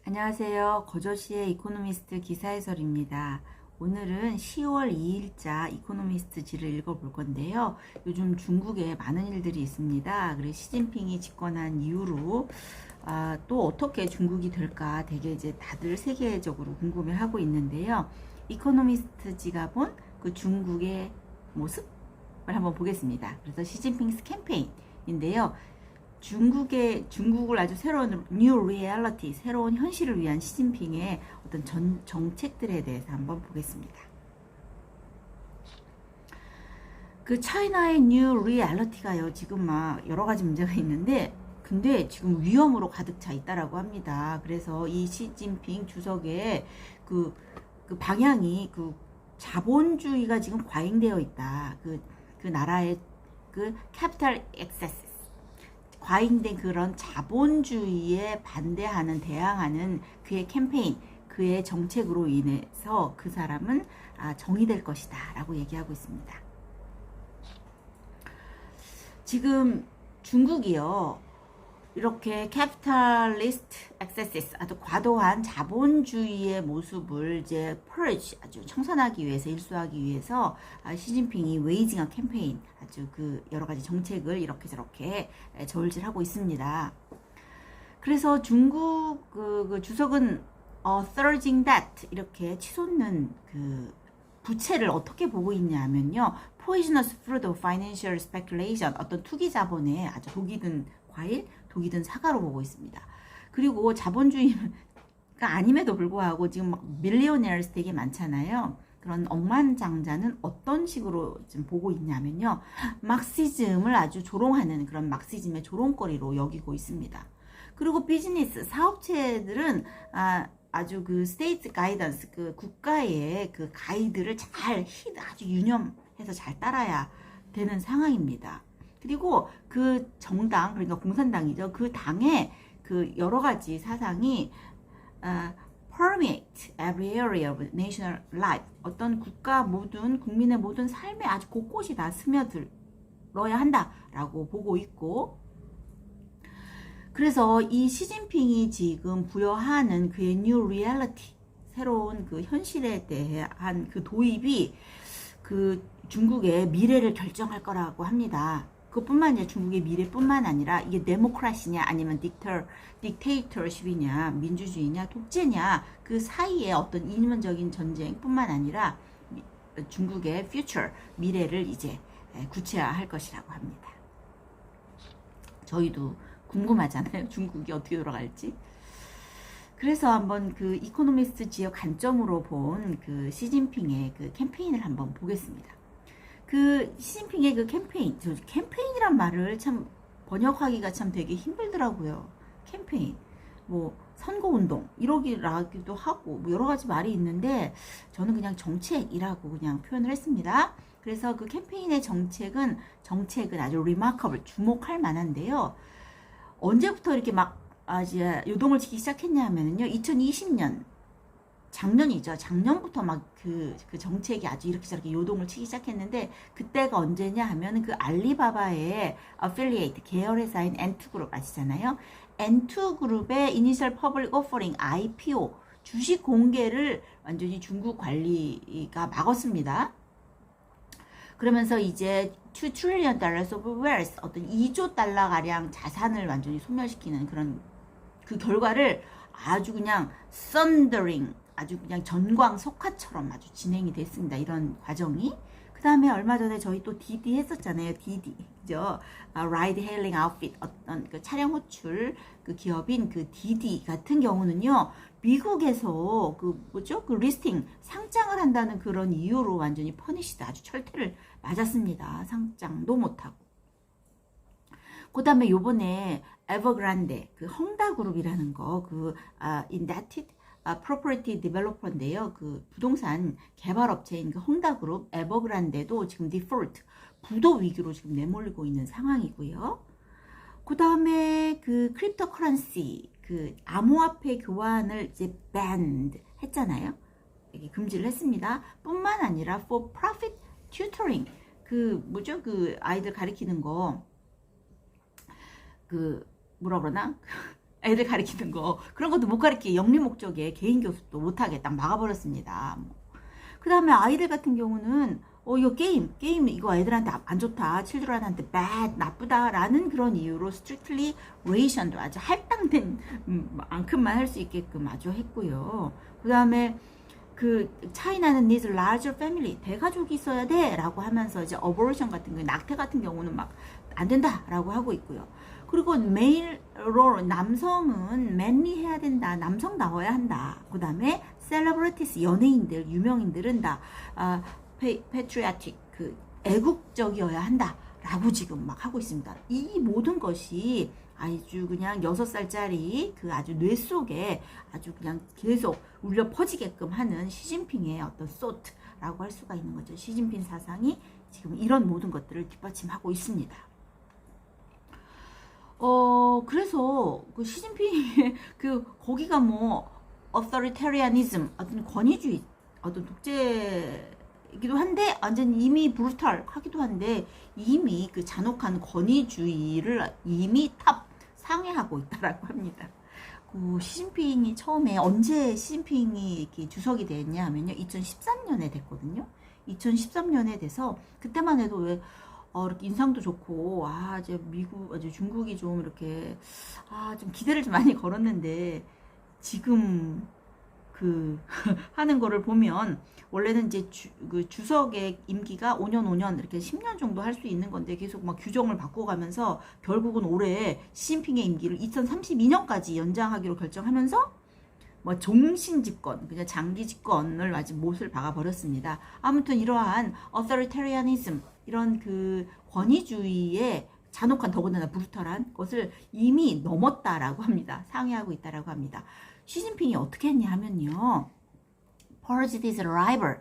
안녕하세요. 거저씨의 이코노미스트 기사 해설입니다. 오늘은 10월 2일자 이코노미스트지를 읽어볼 건데요. 요즘 중국에 많은 일들이 있습니다. 그래서 시진핑이 집권한 이후로 또 어떻게 중국이 될까 되게 이제 다들 세계적으로 궁금해하고 있는데요. 이코노미스트지가 본 그 중국의 모습을 한번 보겠습니다. 그래서 시진핑스 캠페인인데요. 중국을 아주 새로운 뉴 리얼리티, 새로운 현실을 위한 시진핑의 어떤 정책들에 대해서 한번 보겠습니다. 그 차이나의 뉴 리얼리티가요, 지금 막 여러 가지 문제가 있는데, 근데 지금 위험으로 가득 차 있다라고 합니다. 그래서 이 시진핑 주석의 그 방향이 자본주의가 지금 과잉되어 있다. 그 나라의 캐피탈 액세스, 과잉된 그런 자본주의에 반대하는, 대항하는 그의 캠페인, 그의 정책으로 인해서 그 사람은 정의될 것이다 라고 얘기하고 있습니다. 지금 중국이요, 이렇게 캐피탈리스트 액세시스, 아주 과도한 자본주의의 모습을 이제 purge, 아주 청산하기 위해서, 일수하기 위해서 시진핑이 웨이징한 캠페인, 아주 여러 가지 정책을 이렇게 저렇게 저울질하고 있습니다. 그래서 중국 주석은 surging debt, 이렇게 치솟는 부채를 어떻게 보고 있냐면요, poisonous fruit of financial speculation, 어떤 투기 자본의 아주 독이 든 과일, 독이 든 사과로 보고 있습니다. 그리고 자본주의가 아님에도 불구하고 지금 막 밀리오네어스 되게 많잖아요. 그런 억만장자는 어떤 식으로 지금 보고 있냐면요, 막시즘을 아주 조롱하는 그런 막시즘의 조롱거리로 여기고 있습니다. 그리고 비즈니스, 사업체들은 아주 스테이트 가이던스, 국가의 가이드를 아주 유념해서 잘 따라야 되는 상황입니다. 그리고 정당, 그러니까 공산당이죠. 그 당의 여러 가지 사상이 permeate every area of national life, 어떤 국민의 모든 삶에 아주 곳곳이 다 스며들어야 한다라고 보고 있고, 그래서 이 시진핑이 지금 부여하는 그의 뉴 리얼리티, 새로운 현실에 대한 도입이 중국의 미래를 결정할 거라고 합니다. 그뿐만 아니라 중국의 미래뿐만 아니라 이게 데모크라시냐 아니면 딕테이터십이냐, 민주주의냐, 독재냐, 그 사이에 어떤 이념적인 전쟁뿐만 아니라 중국의 future, 미래를 이제 구체화할 것이라고 합니다. 저희도 궁금하잖아요, 중국이 어떻게 돌아갈지. 그래서 한번 이코노미스트 지역 관점으로 본 시진핑의 캠페인을 한번 보겠습니다. 시진핑의 캠페인이란 말을 참 번역하기가 참 되게 힘들더라고요. 캠페인, 선거운동, 이러기도 하고, 여러 가지 말이 있는데, 저는 그냥 정책이라고 그냥 표현을 했습니다. 그래서 캠페인의 정책은 아주 remarkable, 주목할 만한데요. 언제부터 이렇게 이제 요동을 치기 시작했냐 하면요, 2020년, 작년이죠. 작년부터 정책이 아주 이렇게 저렇게 요동을 치기 시작했는데, 그때가 언제냐 하면 알리바바의 affiliate 계열회사인 N2그룹 아시잖아요. N2그룹의 Initial Public Offering, IPO, 주식 공개를 완전히 중국 관리가 막았습니다. 그러면서 이제 $2 trillion of wealth, 어떤 2조 달러 가량 자산을 완전히 소멸시키는 그 결과를 아주 그냥 thundering, 아주 그냥 전광석화처럼 아주 진행이 됐습니다. 이런 과정이. 그 다음에 얼마 전에 저희 또 디디 했었잖아요. 디디, 그죠? Ride Hailing Outfit, 어떤 차량 호출 기업인 디디 같은 경우는요, 미국에서 리스팅, 상장을 한다는 그런 이유로 완전히 퍼니시다, 아주 철퇴를 맞았습니다. 상장도 못하고. 그 다음에 요번에 에버그란데, 헝다그룹이라는 거, Indebted Property Developer인데요. 부동산 개발업체인 헝다그룹, 에버그란데도 지금 디폴트, 부도 위기로 지금 내몰리고 있는 상황이고요. 그 다음에 크립토커런시, 암호화폐 교환을 이제 banned 했잖아요. 이게 금지를 했습니다. 뿐만 아니라 for profit tutoring, 아이들 가리키는 거, 뭐라 그러나? 애들 가르치는 거 그런 것도 못 가르치게 영리 목적에 개인 교습도 못하게 딱 막아버렸습니다. 그 다음에 아이들 같은 경우는 이거 게임 이거 애들한테 안 좋다, 칠드런한테 bad, 나쁘다라는 그런 이유로 strictly ration도 아주 할당된 만큼만 할 수 있게끔 아주 했고요. 그 다음에 그 차이나는 needs larger family, 대가족이 있어야 돼 라고 하면서 이제 abortion 같은 거, 낙태 같은 경우는 막 안 된다 라고 하고 있고요. 그리고 male role, 남성은 manly 해야 된다, 남성다워야 한다. 그 다음에 celebrities, 연예인들, 유명인들은 다 patriotic, 그 애국적이어야 한다 라고 지금 막 하고 있습니다. 이 모든 것이 아주 그냥 6살짜리 그 아주 뇌 속에 아주 그냥 계속 울려 퍼지게끔 하는 시진핑의 어떤 소트라고 할 수가 있는 거죠. 시진핑 사상이 지금 이런 모든 것들을 뒷받침하고 있습니다. 그래서 그 시진핑의 거기가 뭐 authoritarianism, 어떤 권위주의, 어떤 독재이기도 한데 완전 이미 브루탈하기도 한데 이미 그 잔혹한 권위주의를 이미 상회하고 있다라고 합니다. 그 시진핑이 처음에 언제 시진핑이 이렇게 주석이 됐냐 하면요, 2013년에 됐거든요. 2013년에 돼서 그때만 해도 왜 이렇게 인상도 좋고 이제 이제 중국이 좀 이렇게 좀 기대를 좀 많이 걸었는데 지금 하는 거를 보면 원래는 이제 주석의 임기가 5년 이렇게 10년 정도 할 수 있는 건데 계속 막 규정을 바꿔가면서 결국은 올해 시진핑의 임기를 2032년까지 연장하기로 결정하면서 뭐 종신 집권, 그냥 장기 집권을 아직 못을 박아 버렸습니다. 아무튼 이러한 authoritarianism, 이런 그 권위주의의 잔혹한, 더군다나 브루탈한 것을 이미 넘었다라고 합니다. 상회하고 있다라고 합니다. 시진핑이 어떻게 했냐 하면요, purged his rival,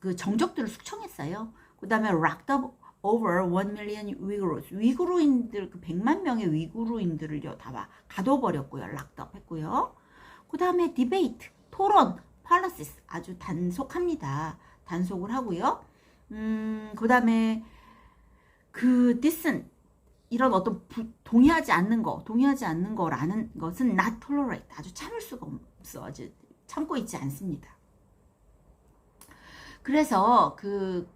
그 정적들을 숙청했어요. 그 다음에 locked up over 1 million Uyghurs, 위구르인들, 그 100만 명의 위구르인들을요 다 가둬버렸고요, locked up 했고요. 그 다음에 debate, 토론, policies, 아주 단속합니다. 단속을 하고요. 그 다음에 dissent, 이런 어떤 동의하지 않는 거라는 것은 not tolerate, 아주 참을 수가 없어. 아주 참고 있지 않습니다. 그래서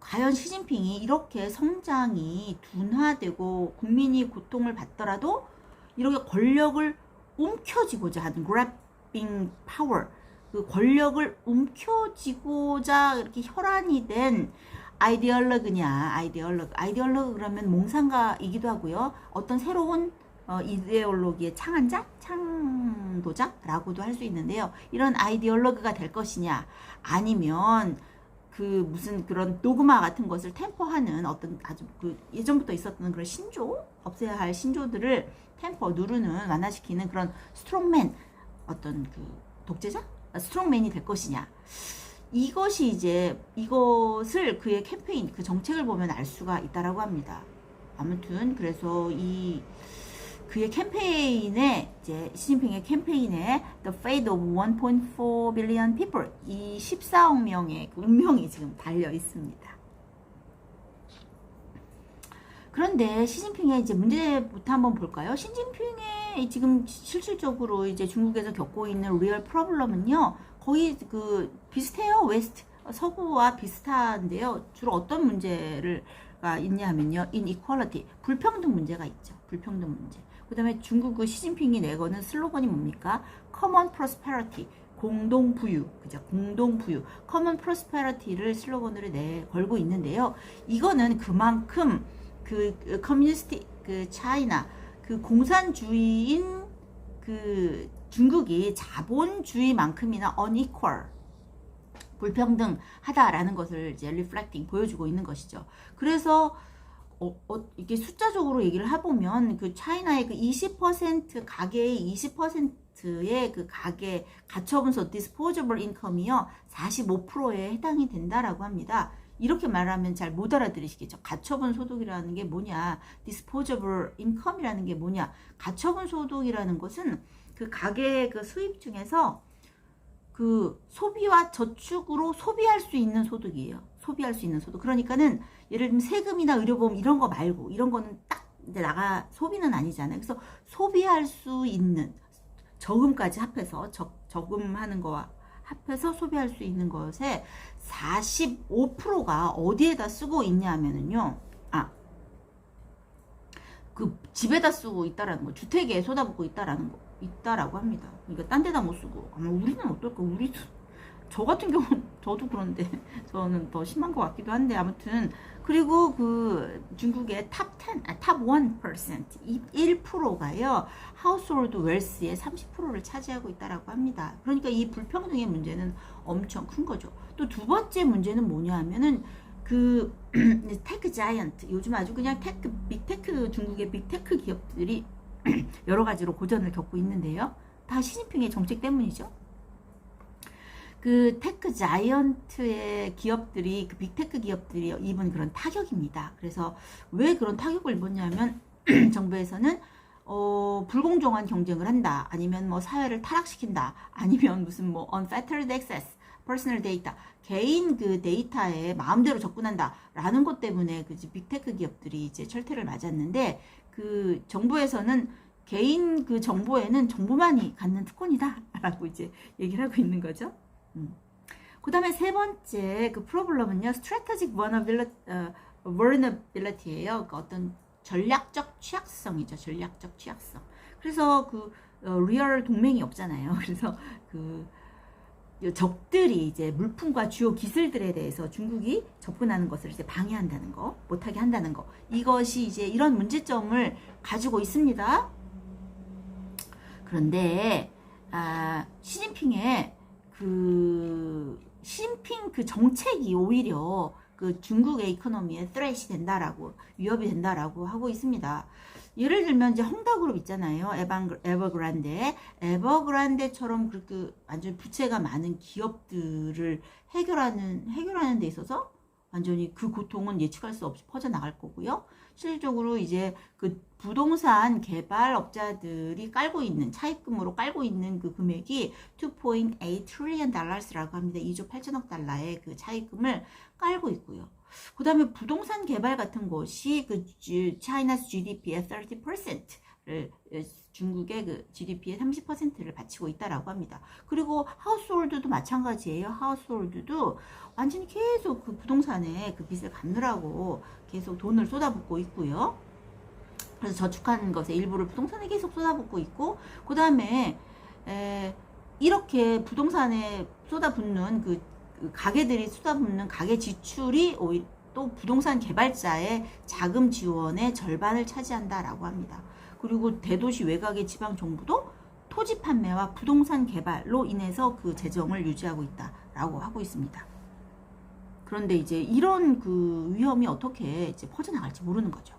과연 시진핑이 이렇게 성장이 둔화되고 국민이 고통을 받더라도 이렇게 권력을 움켜쥐고자 하는 grabbing power, 그 권력을 움켜쥐고자 이렇게 혈안이 된 아이디얼로그 그러면 몽상가이기도 하고요. 어떤 새로운 이데올로기의 창도자라고도 할 수 있는데요. 이런 아이디얼로그가 될 것이냐, 아니면 무슨 그런 도그마 같은 것을 템퍼하는 어떤 아주 예전부터 있었던 그런 없애야 할 신조들을 누르는, 완화시키는 그런 스트롱맨, 어떤 독재자? 스트롱맨이 될 것이냐. 이것을 그의 캠페인, 정책을 보면 알 수가 있다라고 합니다. 아무튼, 그래서 그의 캠페인에, 시진핑의 캠페인에 The fate of 1.4 billion people, 이 14억 명의 운명이 지금 달려 있습니다. 그런데 시진핑의 문제부터 한번 볼까요? 시진핑의 지금 실질적으로 중국에서 겪고 있는 리얼 프로블럼은요, 거의 비슷해요. 서구와 비슷한데요. 주로 어떤 문제가 있냐면요, inequality, 불평등 문제가 있죠. 불평등 문제. 그 다음에 중국 시진핑이 내거는 슬로건이 뭡니까? common prosperity, 공동부유, 그죠? 공동부유, common prosperity를 슬로건으로 걸고 있는데요. 이거는 그만큼 커뮤니스트, 차이나, 공산주의인 중국이 자본주의만큼이나 unequal, 불평등하다라는 것을 reflecting, 보여주고 있는 것이죠. 그래서 이게 숫자적으로 얘기를 해보면 차이나의 20% 가계의 20%의 가계 가처분 disposable income이요 45%에 해당이 된다라고 합니다. 이렇게 말하면 잘 못 알아들으시겠죠. 가처분 소득이라는 게 뭐냐, disposable income이라는 게 뭐냐. 가처분 소득이라는 것은 가계의 수입 중에서 소비와 저축으로 소비할 수 있는 소득이에요. 소비할 수 있는 소득. 그러니까는 예를 들면 세금이나 의료보험 이런 거 말고, 이런 거는 딱 소비는 아니잖아요. 그래서 소비할 수 있는, 저금까지 합해서 저금하는 거와 합해서 소비할 수 있는 것에 45%가 어디에다 쓰고 있냐 하면은요. 그 집에다 쓰고 있다라는 거, 주택에 쏟아붓고 있다라고 합니다. 그러니까 딴 데다 못 쓰고. 아마 우리는 어떨까? 저 같은 경우는 저도 그런데 저는 더 심한 것 같기도 한데 아무튼 그리고 그 중국의 탑 1%, 1%가요 하우스홀드 웰스의 30%를 차지하고 있다라고 합니다. 그러니까 이 불평등의 문제는 엄청 큰 거죠. 또 두 번째 문제는 뭐냐 하면은 그 테크 자이언트, 요즘 아주 그냥 빅테크, 중국의 빅테크 기업들이 여러 가지로 고전을 겪고 있는데요. 다 시진핑의 정책 때문이죠. 그 테크 자이언트의 기업들이, 그 빅테크 기업들이 입은 그런 타격입니다. 그래서 왜 그런 타격을 입었냐면 정부에서는 불공정한 경쟁을 한다, 아니면 뭐 사회를 타락시킨다, 아니면 무슨 뭐 unfettered access, personal data, 개인 그 데이터에 마음대로 접근한다 라는 것 때문에 그 빅테크 기업들이 이제 철퇴를 맞았는데, 그 정부에서는 개인 그 정보에는 정보만이 갖는 특권이다 라고 이제 얘기를 하고 있는 거죠. 그 다음에 세 번째 그 프로블럼은요, strategic vulnerability예요. 그 어떤 전략적 취약성이죠. 전략적 취약성. 그래서 그 리얼 동맹이 없잖아요. 그래서 그 적들이 이제 물품과 주요 기술들에 대해서 중국이 접근하는 것을 이제 방해한다는 거, 못하게 한다는 거, 이것이 이제 이런 문제점을 가지고 있습니다. 그런데 시진핑 그 정책이 오히려 그 중국의 이코노미에 threat이 된다라고, 위협이 된다라고 하고 있습니다. 예를 들면 이제 헝다그룹 있잖아요. 에버그란데처럼 그렇게 완전 부채가 많은 기업들을 해결하는 데 있어서 완전히 그 고통은 예측할 수 없이 퍼져나갈 거고요. 실질적으로 이제 그 부동산 개발업자들이 차입금으로 깔고 있는 그 금액이 2.8 트릴리언 달러스라고 합니다. 2조 8천억 달러의 그 차입금을 깔고 있고요. 그 다음에 부동산 개발 같은 것이 그 China's GDP의 30%를, 중국의 그 GDP의 30%를 바치고 있다라고 합니다. 그리고 하우스홀드도 마찬가지예요. 하우스홀드도 완전히 계속 그 부동산에 그 빚을 갚느라고 계속 돈을 쏟아붓고 있고요. 그래서 저축하는 것에 일부를 부동산에 계속 쏟아붓고 있고, 그 다음에 이렇게 부동산에 쏟아붓는 그 가게들이 쏟아붓는 가계 지출이 오히려 또 부동산 개발자의 자금 지원의 절반을 차지한다라고 합니다. 그리고 대도시 외곽의 지방 정부도 토지 판매와 부동산 개발로 인해서 그 재정을 유지하고 있다라고 하고 있습니다. 그런데 이제 이런 그 위험이 어떻게 이제 퍼져나갈지 모르는 거죠.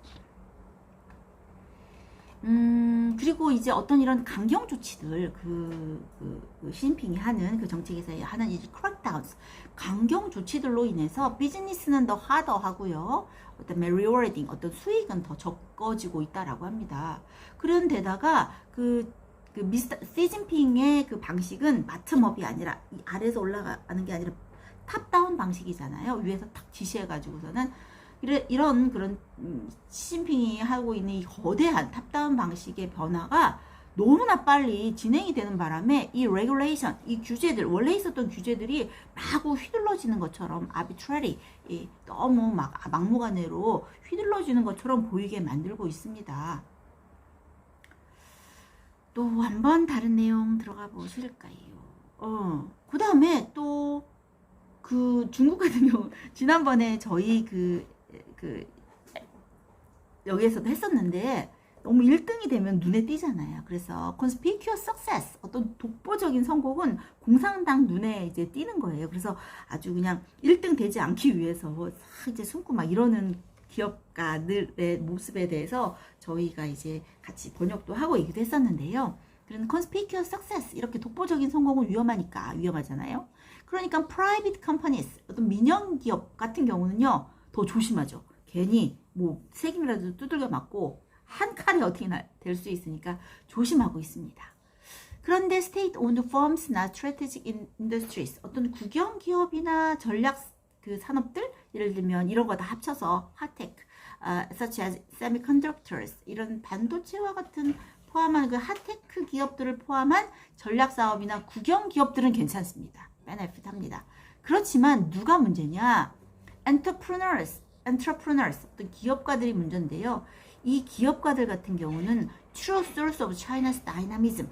그리고 이제 어떤 이런 강경 조치들, 시진핑이 하는 그 정책에서 하는 이 크랙다운스, 강경 조치들로 인해서 비즈니스는 더 하더 하고요. 그다음에 리워딩, 어떤 수익은 더 적어지고 있다라고 합니다. 그런데다가 미스터 시진핑의 그 방식은 바텀업이 아니라 아래에서 올라가는 게 아니라 탑다운 방식이잖아요. 위에서 탁 지시해가지고서는 이런 그런 시진핑이 하고 있는 이 거대한 탑다운 방식의 변화가 너무나 빨리 진행이 되는 바람에 이 레귤레이션, 이 규제들, 원래 있었던 규제들이 마구 휘둘러지는 것처럼 arbitrary, 너무 막무가내로 휘둘러지는 것처럼 보이게 만들고 있습니다. 또 한번 다른 내용 들어가 보실까요? 그 다음에 또 그 중국 같은 경우 지난번에 저희 여기에서도 했었는데 너무 1등이 되면 눈에 띄잖아요. 그래서 conspicuous success, 어떤 독보적인 성공은 공산당 눈에 이제 띄는 거예요. 그래서 아주 그냥 1등 되지 않기 위해서 이제 숨고 막 이러는 기업가들의 모습에 대해서 저희가 이제 같이 번역도 하고 얘기도 했었는데요. 그런 conspicuous success, 이렇게 독보적인 성공은 위험하잖아요. 그러니까 private companies, 어떤 민영 기업 같은 경우는요, 더 조심하죠. 괜히 뭐 세금이라도 두들겨 맞고 한 칼이 어떻게 될 수 있으니까 조심하고 있습니다. 그런데 state-owned firms나 strategic industries, 어떤 국영 기업이나 전략 그 산업들, 예를 들면 이런 거 다 합쳐서 high-tech, such as semiconductors, 이런 반도체와 같은 포함한 그 핫테크 기업들을 포함한 전략 사업이나 국영 기업들은 괜찮습니다. 베네핏 합니다. 그렇지만 누가 문제냐? entrepreneurs, 어떤 기업가들이 문제인데요. 이 기업가들 같은 경우는 true source of China's dynamism,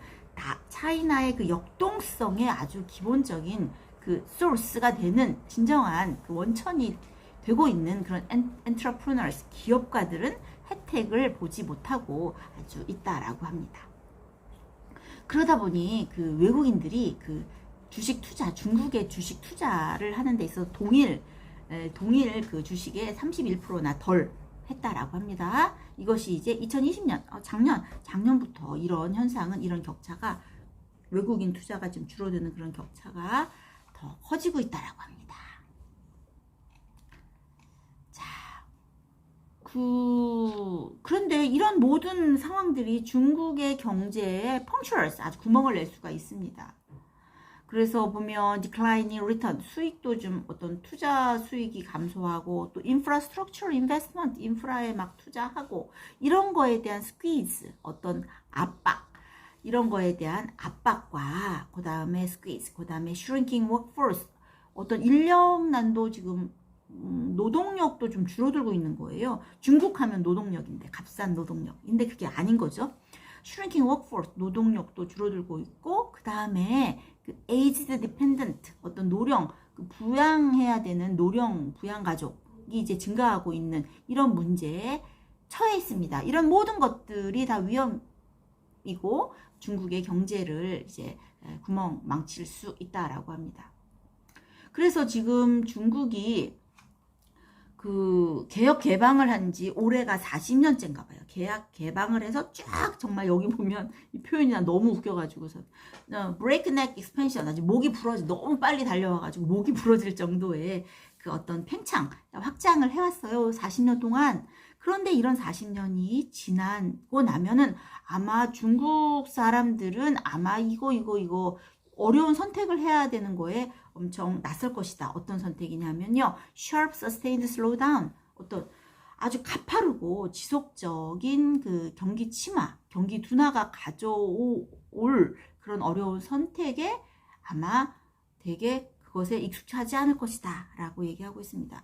차이나의 그 역동성의 아주 기본적인 그 source가 되는 진정한 그 원천이 되고 있는 그런 entrepreneurs, 기업가들은 혜택을 보지 못하고 아주 있다라고 합니다. 그러다 보니 그 외국인들이 그 주식 투자, 중국의 주식 투자를 하는 데 있어서 동일 그 주식의 31%나 덜 했다라고 합니다. 이것이 이제 2020년, 작년부터 이런 현상은, 이런 격차가, 외국인 투자가 좀 줄어드는 그런 격차가 더 커지고 있다라고 합니다. 자, 그런데 이런 모든 상황들이 중국의 경제에 punctures, 아주 구멍을 낼 수가 있습니다. 그래서 보면 declining return, 수익도 좀 어떤 투자 수익이 감소하고, 또 infrastructure investment, 인프라에 막 투자하고, 이런 거에 대한 squeeze, 어떤 압박, 이런 거에 대한 압박과, 그 다음에 squeeze, 그 다음에 shrinking workforce, 어떤 인력난도 지금 노동력도 좀 줄어들고 있는 거예요. 중국 하면 노동력인데, 값싼 노동력인데 그게 아닌 거죠. shrinking workforce, 노동력도 줄어들고 있고, 그 다음에 그 aged dependent, 어떤 노령, 그 부양해야 되는 노령, 부양 가족이 이제 증가하고 있는 이런 문제에 처해 있습니다. 이런 모든 것들이 다 위험이고 중국의 경제를 이제 구멍 망칠 수 있다라고 합니다. 그래서 지금 중국이 그 개혁 개방을 한 지 올해가 40년째인가 봐요. 개방을 해서 쫙, 정말 여기 보면 이 표현이 나 너무 웃겨가지고서 breakneck expansion, 아주 목이 부러지, 너무 빨리 달려와가지고 목이 부러질 정도의 그 어떤 팽창, 확장을 해왔어요. 40년 동안. 그런데 이런 40년이 지나고 나면은 아마 중국 사람들은 아마 이거 어려운 선택을 해야 되는 거에 엄청 낯설 것이다. 어떤 선택이냐면요, sharp sustained slowdown, 어떤 아주 가파르고 지속적인 그 경기 침하, 경기 둔화가 가져올 그런 어려운 선택에 아마 되게 그것에 익숙하지 않을 것이다 라고 얘기하고 있습니다.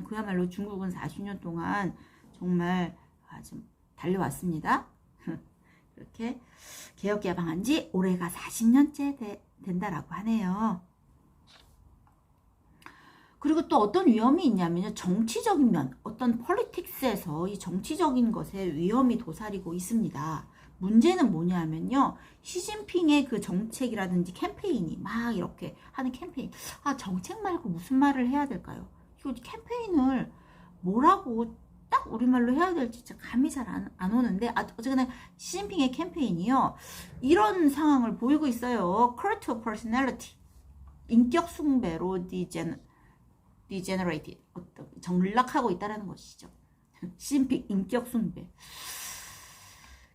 그야말로 중국은 40년 동안 정말 좀 달려왔습니다. 이렇게 개혁 개방한 지 올해가 40년째 된다라고 하네요. 그리고 또 어떤 위험이 있냐면요, 정치적인 면, 어떤 폴리틱스에서 이 정치적인 것에 위험이 도사리고 있습니다. 문제는 뭐냐면요, 시진핑의 그 정책이라든지 캠페인이 막 이렇게 하는 캠페인, 정책 말고 무슨 말을 해야 될까요? 이거 캠페인을 뭐라고 딱 우리말로 해야 될지 진짜 감이 잘 안 오는데, 어쨌거나 시진핑의 캠페인이요, 이런 상황을 보이고 있어요. cult of personality, 인격 숭배로 degenerated, 전락하고 있다는 것이죠. 시진핑 인격 숭배.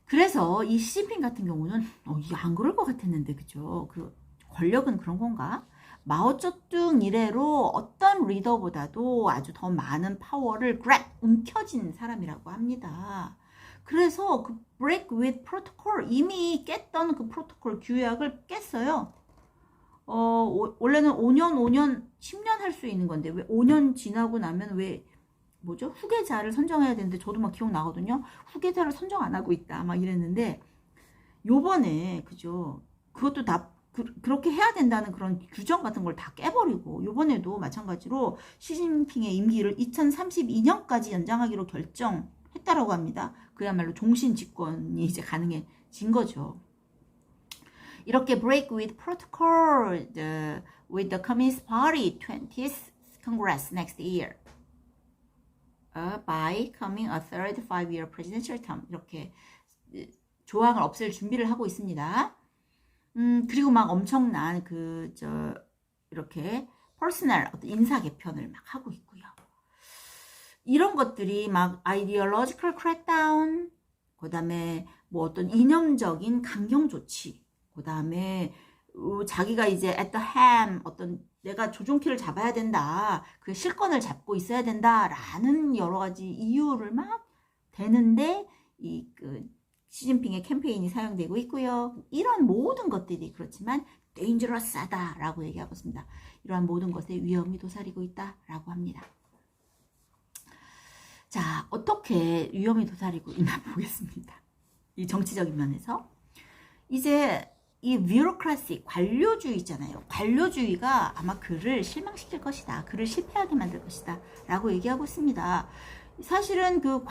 그래서 이 시진핑 같은 경우는 이게 안 그럴 것 같았는데, 그죠? 그 권력은 그런 건가? 마오쩌둥 이래로 어떤 리더보다도 아주 더 많은 파워를 움켜쥔 사람이라고 합니다. 그래서 그 break with protocol, 이미 깼던 그 프로토콜 규약을 깼어요. 원래는 5년, 10년 할 수 있는 건데, 왜 5년 지나고 나면 후계자를 선정해야 되는데, 저도 막 기억나거든요. 후계자를 선정 안 하고 있다, 막 이랬는데, 요번에, 그죠? 그것도 다, 그렇게 해야 된다는 그런 규정 같은 걸 다 깨버리고, 요번에도 마찬가지로 시진핑의 임기를 2032년까지 연장하기로 결정했다라고 합니다. 그야말로 종신 집권이 이제 가능해진 거죠. 이렇게 break with protocol with the Communist Party 20th Congress next year by coming a third 5-year presidential term, 이렇게 조항을 없앨 준비를 하고 있습니다. 그리고 막 엄청난 이렇게 퍼스널 어떤 인사 개편을 막 하고 있고요. 이런 것들이 막 ideological crackdown, 그 다음에 뭐 어떤 이념적인 강경 조치, 그 다음에 자기가 이제 at the helm, 어떤 내가 조종키를 잡아야 된다, 그 실권을 잡고 있어야 된다라는 여러 가지 이유를 막 대는데 이 시진핑의 캠페인이 사용되고 있고요. 이런 모든 것들이 그렇지만 dangerous하다라고 얘기하고 있습니다. 이러한 모든 것에 위험이 도사리고 있다라고 합니다. 자, 어떻게 위험이 도사리고 있나 보겠습니다. 이 정치적인 면에서. 이제 이 뷰로크라시, 관료주의 있잖아요. 관료주의가 아마 그를 실망시킬 것이다. 그를 실패하게 만들 것이다. 라고 얘기하고 있습니다. 사실은 그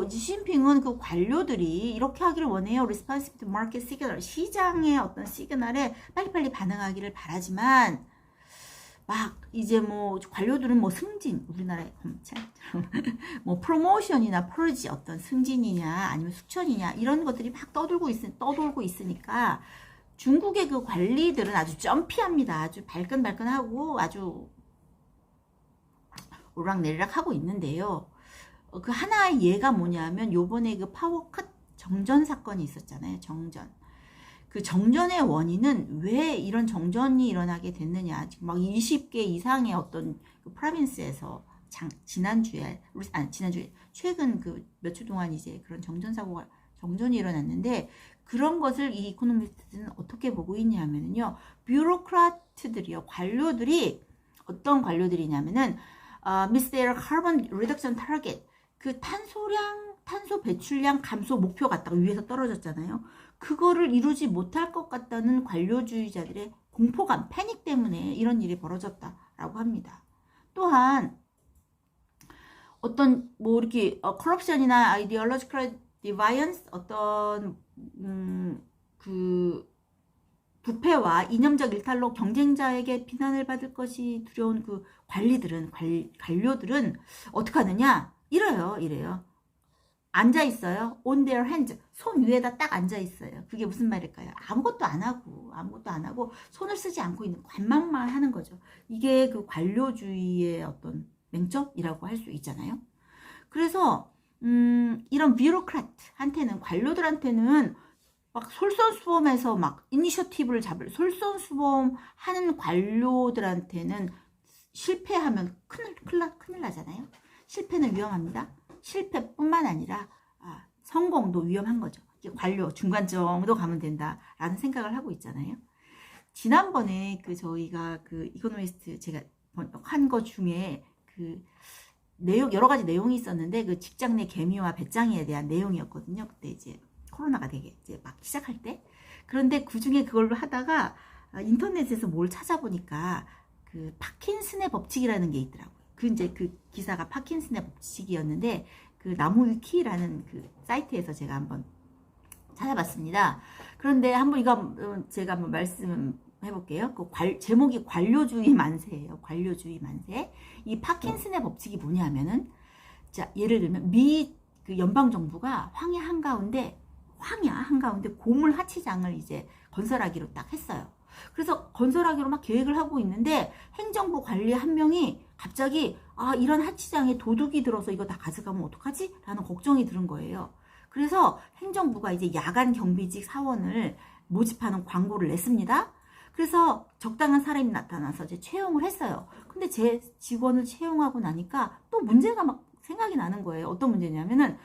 시진핑은 그 관료들이 이렇게 하기를 원해요. Responsive to market signal. 시장의 어떤 시그널에 빨리빨리 반응하기를 바라지만, 막 이제 뭐 관료들은 뭐 승진, 우리나라의 뭐 프로모션이나 펄지, 어떤 승진이냐 아니면 숙천이냐 이런 것들이 막 떠돌고 있으니까 중국의 그 관리들은 아주 점피합니다. 아주 발끈발끈하고 아주 오락내리락 하고 있는데요. 그 하나의 예가 뭐냐면 요번에 그 파워컷 정전 사건이 있었잖아요. 그 정전의 원인은 왜 이런 정전이 일어나게 됐느냐. 지금 막 20개 이상의 어떤 그 프로빈스에서 지난주에 최근 그 몇 주 동안 이제 그런 정전이 일어났는데, 그런 것을 이 이코노미스트는 어떻게 보고 있냐면요. 뷰로크라트들이요. 관료들이 어떤 관료들이냐면은 miss their carbon reduction target. 그 탄소 배출량 감소 목표 갖다가 위에서 떨어졌잖아요. 그거를 이루지 못할 것 같다는 관료주의자들의 공포감, 패닉 때문에 이런 일이 벌어졌다라고 합니다. 또한 어떤 뭐 이렇게 corruption이나 ideological deviance, 어떤 그 부패와 이념적 일탈로 경쟁자에게 비난을 받을 것이 두려운 그 관료들은 어떻게 하느냐? 이래요. 앉아 있어요. on their hands. 손 위에다 딱 앉아 있어요. 그게 무슨 말일까요? 아무것도 안 하고 손을 쓰지 않고 있는 관망만 하는 거죠. 이게 그 관료주의의 어떤 맹점이라고 할 수 있잖아요. 그래서 이런 뷰로크라트한테는, 관료들한테는 막 솔선수범해서 막 이니셔티브를 솔선수범하는 관료들한테는 실패하면 큰일 나잖아요. 실패는 위험합니다. 실패뿐만 아니라 성공도 위험한 거죠. 관료 중간 정도 가면 된다라는 생각을 하고 있잖아요. 지난번에 그 저희가 그 이코노미스트 제가 한 거 중에 그 여러 가지 내용이 있었는데, 그 직장 내 개미와 배짱이에 대한 내용이었거든요. 그때 이제 코로나가 되게 이제 막 시작할 때. 그런데 그 중에 그걸로 하다가 인터넷에서 뭘 찾아보니까 그 파킨슨의 법칙이라는 게 있더라고요. 그 기사가 파킨슨의 법칙이었는데, 그 나무위키라는 그 사이트에서 제가 한번 찾아봤습니다. 그런데 제가 한번 말씀해 볼게요. 제목이 관료주의 만세예요. 관료주의 만세. 이 파킨슨의 법칙이 뭐냐면은, 자, 예를 들면 그 연방 정부가 황야 한가운데 고물 하치장을 이제 건설하기로 딱 했어요. 그래서 건설하기로 막 계획을 하고 있는데, 행정부 관리 한 명이 갑자기 이런 하치장에 도둑이 들어서 이거 다 가져가면 어떡하지? 라는 걱정이 드는 거예요. 그래서 행정부가 이제 야간 경비직 사원을 모집하는 광고를 냈습니다. 그래서 적당한 사람이 나타나서 이제 채용을 했어요. 근데 제 직원을 채용하고 나니까 또 문제가 막 생각이 나는 거예요. 어떤 문제냐면은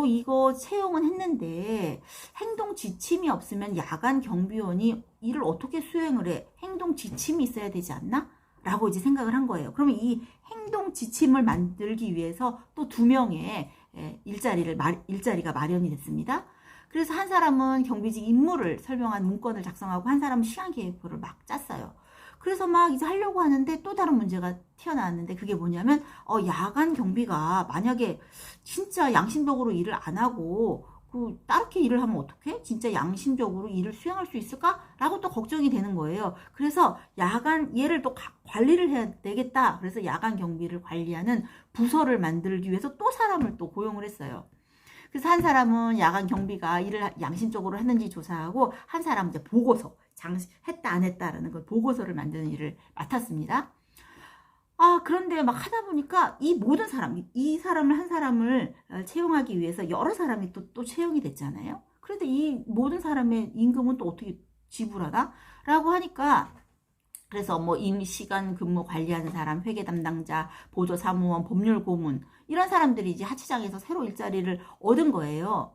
이거 채용은 했는데 행동 지침이 없으면 야간 경비원이 일을 어떻게 수행을 해? 행동 지침이 있어야 되지 않나? 라고 이제 생각을 한 거예요. 그러면 이 행동 지침을 만들기 위해서 또 2명의 일자리가 마련이 됐습니다. 그래서 한 사람은 경비직 임무를 설명한 문건을 작성하고, 한 사람은 시간 계획표를 막 짰어요. 그래서 막 이제 하려고 하는데 또 다른 문제가 튀어나왔는데, 그게 뭐냐면 야간 경비가 만약에 진짜 양심적으로 일을 안 하고 따르게 일을 하면 어떡해? 진짜 양심적으로 일을 수행할 수 있을까? 라고 또 걱정이 되는 거예요. 그래서 얘를 또 관리를 해야 되겠다. 그래서 야간 경비를 관리하는 부서를 만들기 위해서 또 사람을 또 고용을 했어요. 그래서 한 사람은 야간 경비가 일을 양심적으로 했는지 조사하고, 한 사람은 이제 보고서, 했다 안 했다라는 걸 보고서를 만드는 일을 맡았습니다. 그런데 막 하다 보니까 이 한 사람을 채용하기 위해서 여러 사람이 또 채용이 됐잖아요. 그런데 이 모든 사람의 임금은 또 어떻게 지불하나? 라고 하니까, 그래서 뭐 임시간 근무 관리하는 사람, 회계 담당자, 보조 사무원, 법률 고문, 이런 사람들이 이제 하치장에서 새로 일자리를 얻은 거예요.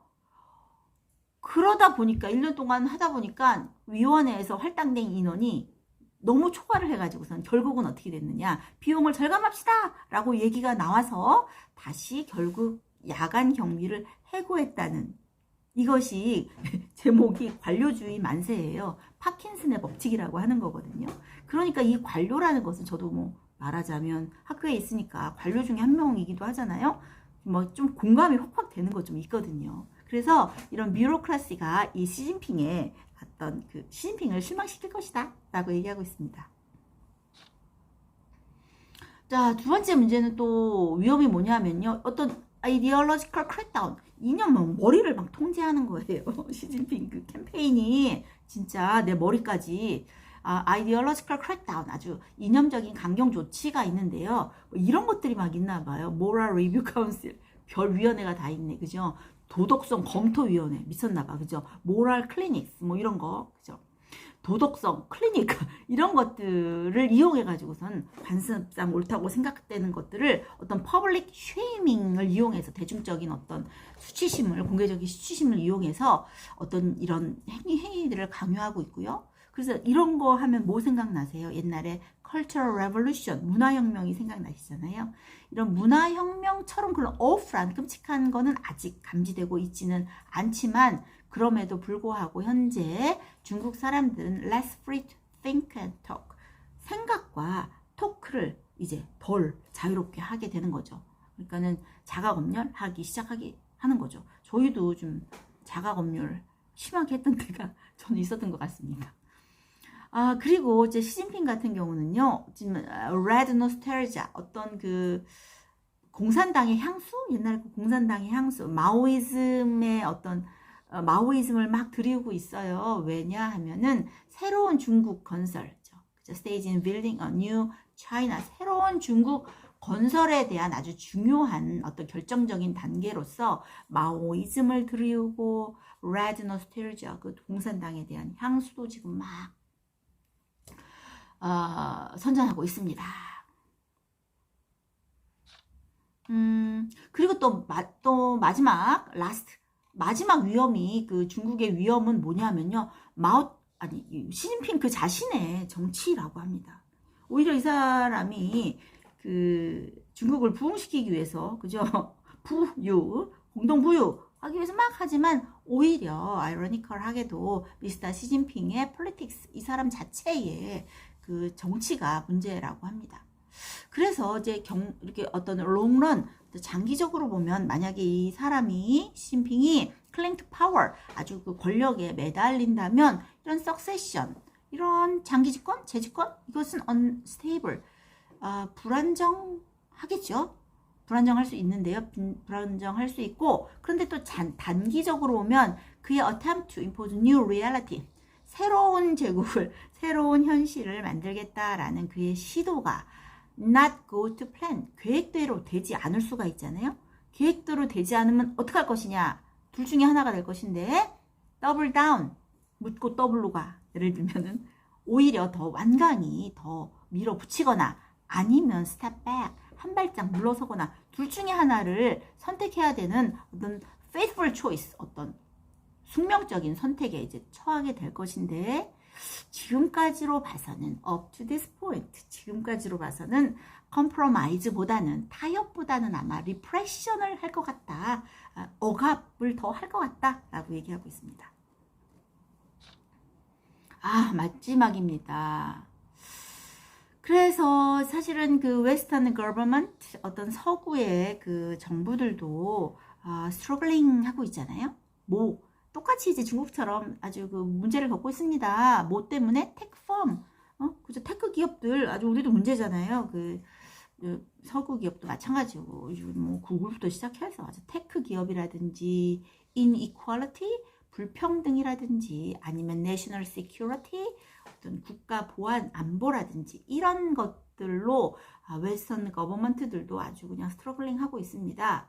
그러다 보니까 1년 동안 하다 보니까 위원회에서 할당된 인원이 너무 초과를 해가지고선 결국은 어떻게 됐느냐, 비용을 절감합시다 라고 얘기가 나와서 다시 결국 야간 경비를 해고했다는, 이것이 제목이 관료주의 만세예요. 파킨슨의 법칙이라고 하는 거거든요. 그러니까 이 관료라는 것은 저도 뭐 말하자면 학교에 있으니까 관료 중에 한 명이기도 하잖아요. 뭐 좀 공감이 확확 되는 거 좀 있거든요. 그래서 이런 뷰로크라시가 이 시진핑의 어떤 그 시진핑을 실망시킬 것이다 라고 얘기하고 있습니다. 자, 두 번째 문제는 또 위험이 뭐냐면요, 어떤 아이디올로지컬 크랙다운, 이념은 머리를 막 통제하는 거예요. 시진핑 그 캠페인이 진짜 내 머리까지 아이디올로지컬 크랙다운, 아주 이념적인 강경 조치가 있는데요. 뭐 이런 것들이 막 있나 봐요. 모럴 리뷰 카운슬, 별 위원회가 다 있네, 그죠? 도덕성 검토위원회, 미쳤나 봐, 그죠? 모럴 클리닉, 뭐 이런 거, 그죠? 도덕성 클리닉 이런 것들을 이용해 가지고선 관습상 옳다고 생각되는 것들을 어떤 퍼블릭 쉐이밍을 이용해서, 대중적인 어떤 수치심을, 공개적인 수치심을 이용해서 어떤 이런 행위들을 강요하고 있고요. 그래서 이런 거 하면 뭐 생각나세요? 옛날에 Cultural Revolution, 문화혁명이 생각나시잖아요. 이런 문화혁명처럼 그런 awful한, 끔찍한 거는 아직 감지되고 있지는 않지만, 그럼에도 불구하고 현재 중국 사람들은 less free to think and talk, 생각과 토크를 이제 덜 자유롭게 하게 되는 거죠. 그러니까는 자가검열하기 시작하게 하는 거죠. 저희도 좀 자가검열 심하게 했던 때가 저는 있었던 것 같습니다. 그리고 이제 시진핑 같은 경우는요, 지금 red nostalgia, 어떤 그 공산당의 향수, 옛날 그 공산당의 향수, 마오이즘의 어떤 마오이즘을 막 들이우고 있어요. 왜냐 하면은 새로운 중국 건설죠. Stage in building a new China, 새로운 중국 건설에 대한 아주 중요한 어떤 결정적인 단계로서 마오이즘을 들이우고 Red Nostalgia, 그 공산당에 대한 향수도 지금 막 선전하고 있습니다. 그리고 또 마지막 위험이, 그 중국의 위험은 뭐냐면요, 시진핑 그 자신의 정치라고 합니다. 오히려 이 사람이 그 중국을 부흥시키기 위해서, 그죠? 공동 부유 하기 위해서 막 하지만, 오히려 아이러니컬하게도 미스터 시진핑의 폴리틱스, 이 사람 자체의 그 정치가 문제라고 합니다. 그래서 이제 이렇게 어떤 롱런, 장기적으로 보면, 만약에 이 사람이, 시진핑이 cling to power, 아주 그 권력에 매달린다면, 이런 succession, 이런 장기 집권, 재집권, 이것은 unstable, 불안정하겠죠. 불안정할 수 있는데요. 불안정할 수 있고, 그런데 또 단기적으로 보면 그의 attempt to impose new reality, 새로운 제국을, 새로운 현실을 만들겠다라는 그의 시도가 not go to plan, 계획대로 되지 않을 수가 있잖아요. 계획대로 되지 않으면 어떡할 것이냐, 둘 중에 하나가 될 것인데, 더블 다운, 묻고 더블로 가. 예를 들면은 오히려 더 완강히 더 밀어붙이거나, 아니면 step back, 한 발짝 물러서거나, 둘 중에 하나를 선택해야 되는 어떤 faithful choice, 어떤 숙명적인 선택에 이제 처하게 될 것인데, 지금까지로 봐서는 up to this point, 지금까지로 봐서는 compromise보다는, 타협보다는 아마 repression을 할 것 같다, 억압을 더 할 것 같다 라고 얘기하고 있습니다. 마지막입니다. 그래서 사실은 그 웨스턴 거버먼트, 어떤 서구의 그 정부들도 스트러글링 하고 있잖아요. 똑같이 이제 중국처럼 아주 그 문제를 겪고 있습니다. 뭐 때문에? 테크펌, 그죠? 테크 기업들, 아주 우리도 문제잖아요. 그 서구 기업도 마찬가지고, 뭐 구글부터 시작해서 아주 테크 기업이라든지 inequality, 불평등이라든지, 아니면 national security, 어떤 국가 보안 안보라든지, 이런 것들로 웨스턴 거버먼트들도 아주 그냥 스트러글링 하고 있습니다.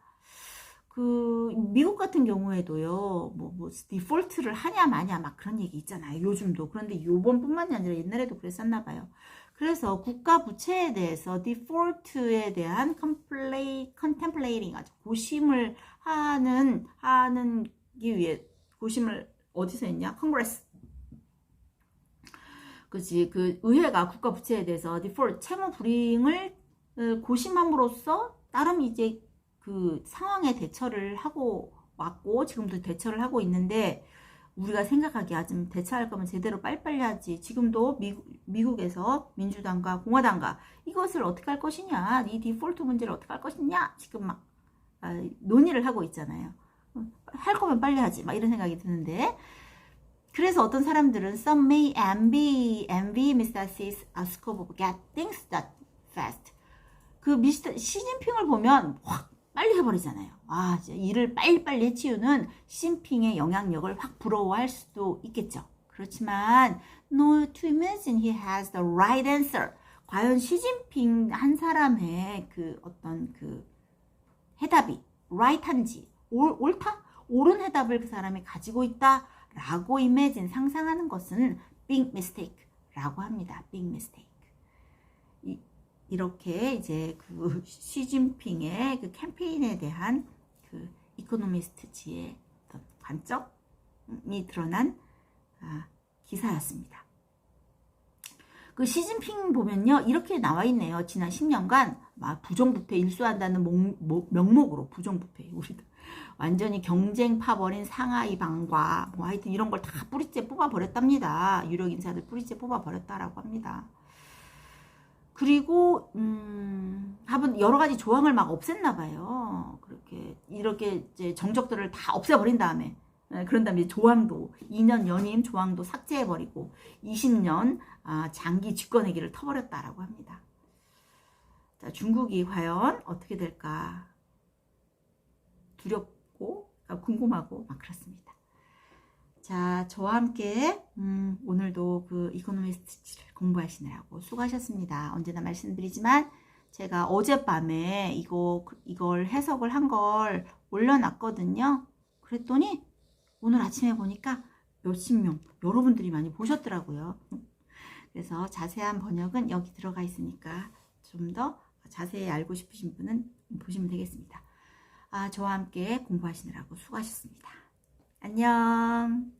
그 미국 같은 경우에도요, 뭐 디폴트를 하냐 마냐 막 그런 얘기 있잖아요, 요즘도. 그런데 요번뿐만이 아니라 옛날에도 그랬었나 봐요. 그래서 국가 부채에 대해서 디폴트에 대한 컨템플레이팅, 아주 고심을 하기 위해, 고심을 어디서 했냐? 컨그레스. 그치. 그 의회가 국가 부채에 대해서 디폴트 채무 불이행을 고심함으로써 나름 이제 그 상황에 대처를 하고 왔고 지금도 대처를 하고 있는데 우리가 생각하기에 좀 대처할 거면 제대로 빨리빨리 하지. 지금도 미국에서 민주당과 공화당과 이것을 어떻게 할 것이냐, 이 디폴트 문제를 어떻게 할 것이냐 지금 막 논의를 하고 있잖아요. 할 거면 빨리 하지 막 이런 생각이 드는데, 그래서 어떤 사람들은 some may envy Mr. Xi's scope of get things done fast. 그 미스터 시진핑을 보면 확 빨리 해버리잖아요. 아, 일을 빨리빨리 해치우는 시진핑의 영향력을 확 부러워할 수도 있겠죠. 그렇지만 no to imagine he has the right answer. 과연 시진핑 한 사람의 그 어떤 그 해답이 right한지 옳다? 옳은 해답을 그 사람이 가지고 있다라고 imagine 상상하는 것은 big mistake라고 합니다. big mistake. 이렇게 이제 그 시진핑의 그 캠페인에 대한 그 이코노미스트지의 어떤 관점이 드러난 기사였습니다. 그 시진핑 보면요 이렇게 나와 있네요. 지난 10년간 막 부정부패 일수한다는 명목으로 부정부패 우리도 완전히 경쟁 파버린 상하이 방과 뭐 하여튼 이런 걸 다 뿌리째 뽑아버렸답니다. 유력 인사들 뿌리째 뽑아버렸다라고 합니다. 그리고 여러 가지 조항을 막 없앴나 봐요. 이렇게 이제 정적들을 다 없애버린 다음에 그런 다음에 조항도 2년 연임 조항도 삭제해버리고 20년 장기 집권회기를 터버렸다라고 합니다. 자, 중국이 과연 어떻게 될까 두렵고 궁금하고 막 그렇습니다. 자, 저와 함께 오늘도 그 이코노미스트를 공부하시느라고 수고하셨습니다. 언제나 말씀드리지만 제가 어젯밤에 이걸 해석을 한 걸 올려놨거든요. 그랬더니 오늘 아침에 보니까 몇십 명 여러분들이 많이 보셨더라고요. 그래서 자세한 번역은 여기 들어가 있으니까 좀 더 자세히 알고 싶으신 분은 보시면 되겠습니다. 저와 함께 공부하시느라고 수고하셨습니다. 안녕.